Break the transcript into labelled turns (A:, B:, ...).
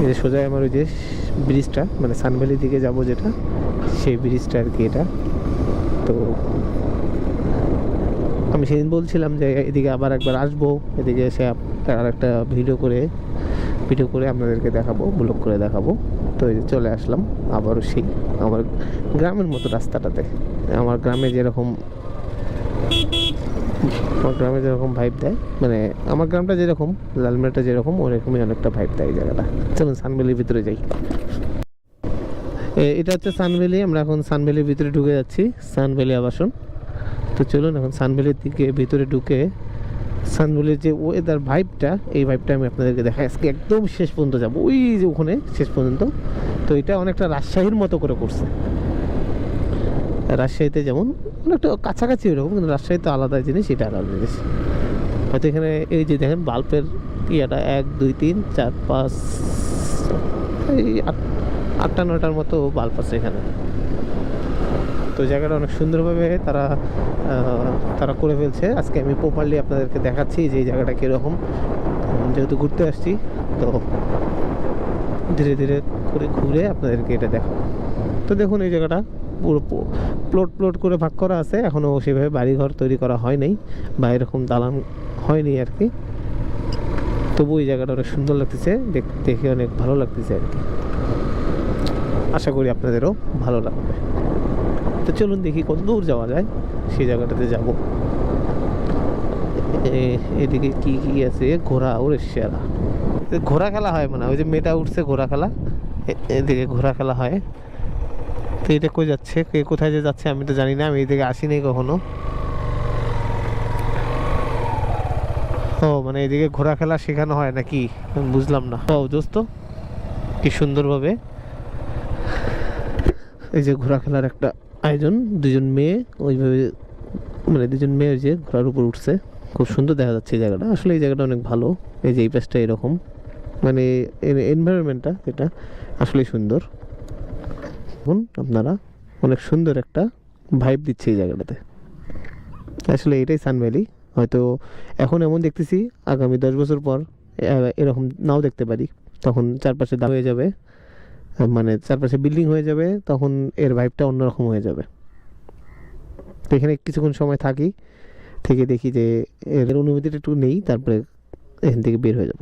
A: এই যে সোজা আমার ওই যে ব্রিজটা, মানে সানভ্যালি দিকে যাব যেটা, সেই ব্রিজটা আর কি এটা। তো আমি সেদিন বলছিলাম যে এদিকে আবার একবার আসবো, এদিকে এসে আর একটা ভিডিও করে আপনাদেরকে দেখাবো, ব্লগ করে দেখাবো। তো এই যে চলে আসলাম আবারও সেই আমার গ্রামের মতো রাস্তাটাতে। আমার গ্রামে যেরকম ভাইব দেয়, মানে আমার গ্রামটা যেরকম, লালমেরটা যেরকম, ওরকমই অনেকটা ভাইব দেয় এই জায়গাটা। চলুন সানভ্যালির ভিতরে যাই। এটা হচ্ছে সানভ্যালি, আমরা এখন সানভ্যালির ভিতরে ঢুকে যাচ্ছি, সানভ্যালি আবাসন। তো চলুন এখন সানভ্যালির দিকে ভিতরে ঢুকে সানভ্যালির যে ওয়েদার ভাইবটা, এই ভাইবটা আমি আপনাদেরকে দেখাই। আজকে একদম শেষ পর্যন্ত যাবো, ওই যে ওখানে শেষ পর্যন্ত। তো এটা অনেকটা রাজশাহীর মতো করে করছে। রাজশাহীতে যেমন অনেকটা কাছাকাছি ওরকম, কিন্তু রাজশাহীতে আলাদা জিনিস, এটা আলাদা জিনিস। হয়তো এখানে এই যে দেখেন বাল্বের ইয়েটা 1 2 3 4 5 এই 8টা 9টার মতো বাল্ব আছে এখানে। তো জায়গাটা অনেক সুন্দরভাবে তারা করে ফেলছে। আজকে আমি প্রপারলি আপনাদেরকে দেখাচ্ছি যে এই জায়গাটা কীরকম, যেহেতু ঘুরতে আসছি। তো ধীরে ধীরে করে ঘুরে আপনাদেরকে এটা দেখাবো। তো দেখুন এই জায়গাটা পুরো প্লট করে ভাগ করা আছে, এখনও সেভাবে বাড়িঘর তৈরি করা হয় নাই বা এরকম দালান হয়নি আর কি। তবু এই জায়গাটা অনেক সুন্দর লাগতেছে, দেখে অনেক ভালো লাগতেছে আর কি। আশা করি আপনাদেরও ভালো লাগবে। তো চলুন দেখি কত দূর যাওয়া যায়, সেই জায়গাটাতে যাব। এদিকে কি কি আছে, ঘোড়া, ওরে সেরা ঘোড়া খেলা হয়, মানে ওই যে মেয়েটা উঠছে ঘোড়া খেলা, এদিকে ঘোড়া খেলা হয়। তো এটা কই যাচ্ছে, কে কোথায় যে যাচ্ছে আমি তো জানি না, আমি এদিকে আসিনি কখনো। ও মানে এদিকে ঘোড়া খেলা শেখানো হয় নাকি, বুঝলাম না। ও দোস্ত কি সুন্দরভাবে এই যে ঘোড়া খেলার একটা আয়োজন, দুজন মেয়ে ওইভাবে, মানে দুজন মেয়ে যে ঘোড়ার উপর উঠছে, খুব সুন্দর দেখা যাচ্ছে এই জায়গাটা। আসলে এই জায়গাটা অনেক ভালো, এই যে এই পাশটা এরকম, মানে এনভায়রনমেন্টটা যেটা আসলেই সুন্দর। এখন আপনারা অনেক সুন্দর একটা ভাইব দিচ্ছে এই জায়গাটাতে। আসলে এটাই সানভ্যালি। হয়তো এখন এমন দেখতেছি, আগামী 10 বছর পর এরকম নাও দেখতে পারি। তখন চারপাশে হয়ে যাবে, মানে চারপাশে বিল্ডিং হয়ে যাবে, তখন এর ভাইবটা অন্যরকম হয়ে যাবে। তো এখানে কিছুক্ষণ সময় থাকি, থেকে দেখি যে এর অনুভূতিটা একটু নেই, তারপরে এখান থেকে বের হয়ে যাব।